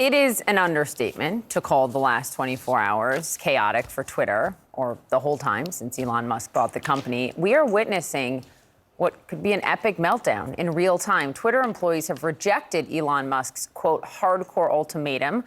It is an understatement to call the last 24 hours chaotic for Twitter, or the whole time since Elon Musk bought the company. We are witnessing what could be an epic meltdown in real time. Twitter employees have rejected Elon Musk's, quote, hardcore ultimatum.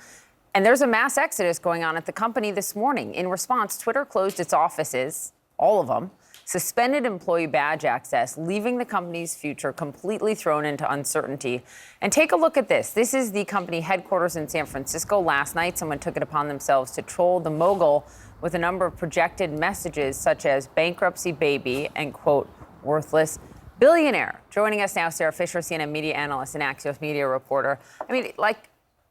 And there's a mass exodus going on at the company this morning. In response, Twitter closed its offices, all of them, suspended employee badge access, leaving the company's future completely thrown into uncertainty. And take a look at this. This is the company headquarters in San Francisco. Last night, someone took it upon themselves to troll the mogul with a number of projected messages such as bankruptcy baby and, quote, worthless billionaire. Joining us now, Sarah Fisher, CNN media analyst and Axios media reporter. I mean, like,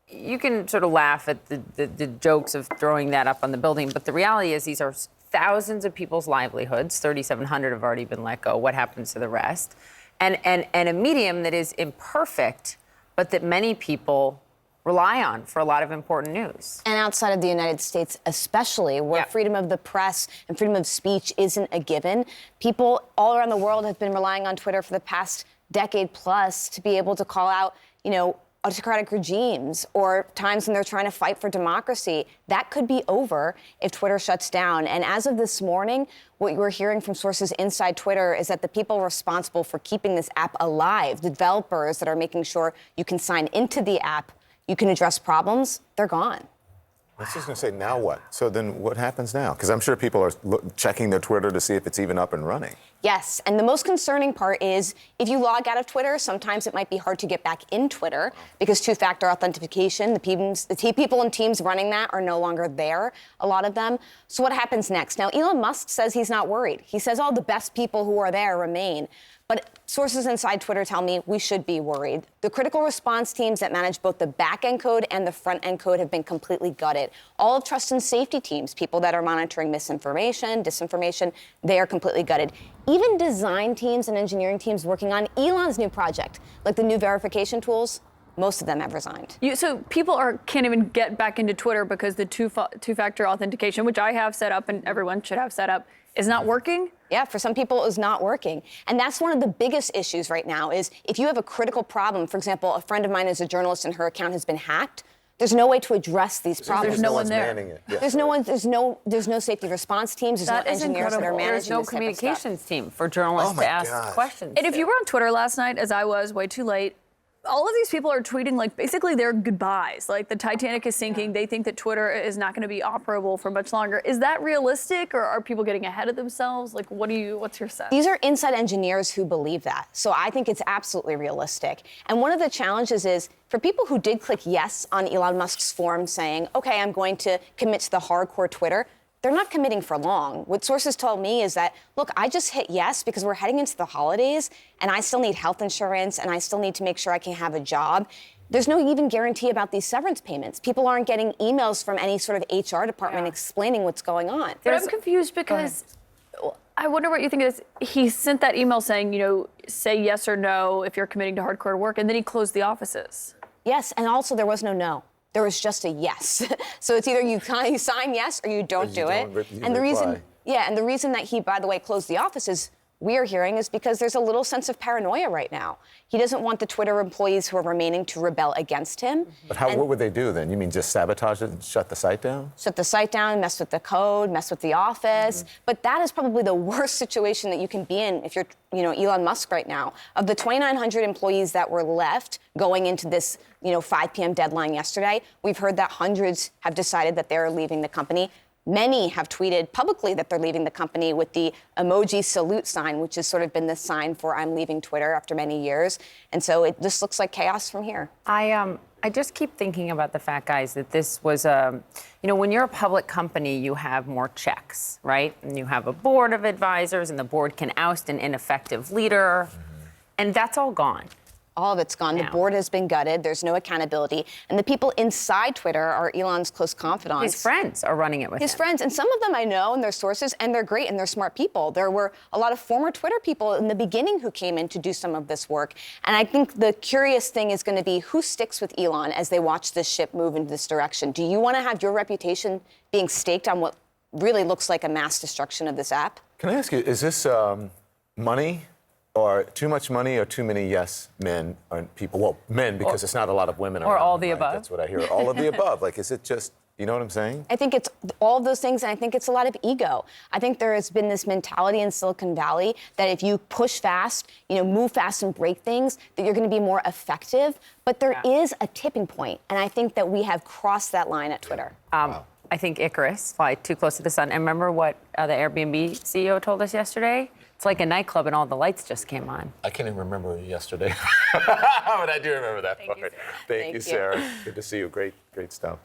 you can sort of laugh at the jokes of throwing that up on the building, but the reality is these are thousands of people's livelihoods. 3,700 have already been let go. What happens to the rest? And a medium that is imperfect, but that many people rely on for a lot of important news. And outside of the United States, especially, where freedom of the press and freedom of speech isn't a given, people all around the world have been relying on Twitter for the past decade plus to be able to call out, autocratic regimes or times when they're trying to fight for democracy. That could be over if Twitter shuts down. And as of this morning, what we're hearing from sources inside Twitter is that the people responsible for keeping this app alive, the developers that are making sure you can sign into the app, you can address problems, they're gone. I was just going to say, now what? So then what happens now? Because I'm sure people are checking their Twitter to see if it's even up and running. Yes, and the most concerning part is if you log out of Twitter, sometimes it might be hard to get back in Twitter because two-factor authentication, the people and teams running that are no longer there, a lot of them. So what happens next? Now, Elon Musk says he's not worried. He says all the best people who are there remain. But sources inside Twitter tell me we should be worried. The critical response teams that manage both the back-end code and the front-end code have been completely gutted. All of trust and safety teams, people that are monitoring misinformation, disinformation, they are completely gutted. Even design teams and engineering teams working on Elon's new project, like the new verification tools, most of them have resigned. So people can't even get back into Twitter because the two-factor authentication, which I have set up and everyone should have set up, is not working? Yeah, for some people, it's not working. And that's one of the biggest issues right now is if you have a critical problem, for example, a friend of mine is a journalist and her account has been hacked, there's no way to address these problems. There's no one there. Yeah. There's no safety response teams. There's no engineers that are managing There's no this type of communications stuff. team for journalists to ask questions. And if you were on Twitter last night, as I was, way too late, all of these people are tweeting like basically their goodbyes. Like the Titanic is sinking. They think that Twitter is not going to be operable for much longer. Is that realistic, or are people getting ahead of themselves? Like, what's your sense? These are inside engineers who believe that. So I think it's absolutely realistic. And one of the challenges is for people who did click yes on Elon Musk's form saying, okay, I'm going to commit to the hardcore Twitter, they're not committing for long. What sources told me is that, look, I just hit yes because we're heading into the holidays and I still need health insurance and I still need to make sure I can have a job. There's no even guarantee about these severance payments. People aren't getting emails from any sort of HR department explaining what's going on. But I'm confused because I wonder what you think is, he sent that email saying, say yes or no if you're committing to hardcore work, and then he closed the offices. Yes, and also there was no. There was just a yes. So it's either you sign yes or you don't do it. And the reason that he, by the way, closed the offices, we are hearing, is because there's a little sense of paranoia right now. He doesn't want the Twitter employees who are remaining to rebel against him. But what would they do then? You mean just sabotage it and shut the site down? Shut the site down, mess with the code, mess with the office. But that is probably the worst situation that you can be in if you're, Elon Musk right now. Of the 2,900 employees that were left going into this, 5 p.m. deadline yesterday, we've heard that hundreds have decided that they're leaving the company. Many have tweeted publicly that they're leaving the company with the emoji salute sign, which has sort of been the sign for I'm leaving Twitter after many years. And so it just looks like chaos from here. I just keep thinking about the fact, guys, that this was when you're a public company, you have more checks, right? And you have a board of advisors, and the board can oust an ineffective leader. And that's all gone. All of it's gone. The board has been gutted. There's no accountability. And the people inside Twitter are Elon's close confidants. His friends are running it with him. His friends. And some of them I know, and they're sources, and they're great, and they're smart people. There were a lot of former Twitter people in the beginning who came in to do some of this work. And I think the curious thing is going to be who sticks with Elon as they watch this ship move in this direction. Do you want to have your reputation being staked on what really looks like a mass destruction of this app? Can I ask you, is this money or too much money or too many yes men or people? Well, men, because it's not a lot of women or around, all the right? above. That's what I hear. All of the above. Like, is it just, you know what I'm saying? I think it's all of those things, and I think it's a lot of ego. I think there has been this mentality in Silicon Valley that if you push fast, move fast and break things, that you're going to be more effective. But there is a tipping point, and I think that we have crossed that line at Twitter. I think Icarus, fly too close to the sun. And remember what the Airbnb CEO told us yesterday? It's like a nightclub and all the lights just came on. I can't even remember yesterday. But I do remember that part. you, Sarah. Thank you, Sarah. Good to see you. Great stuff.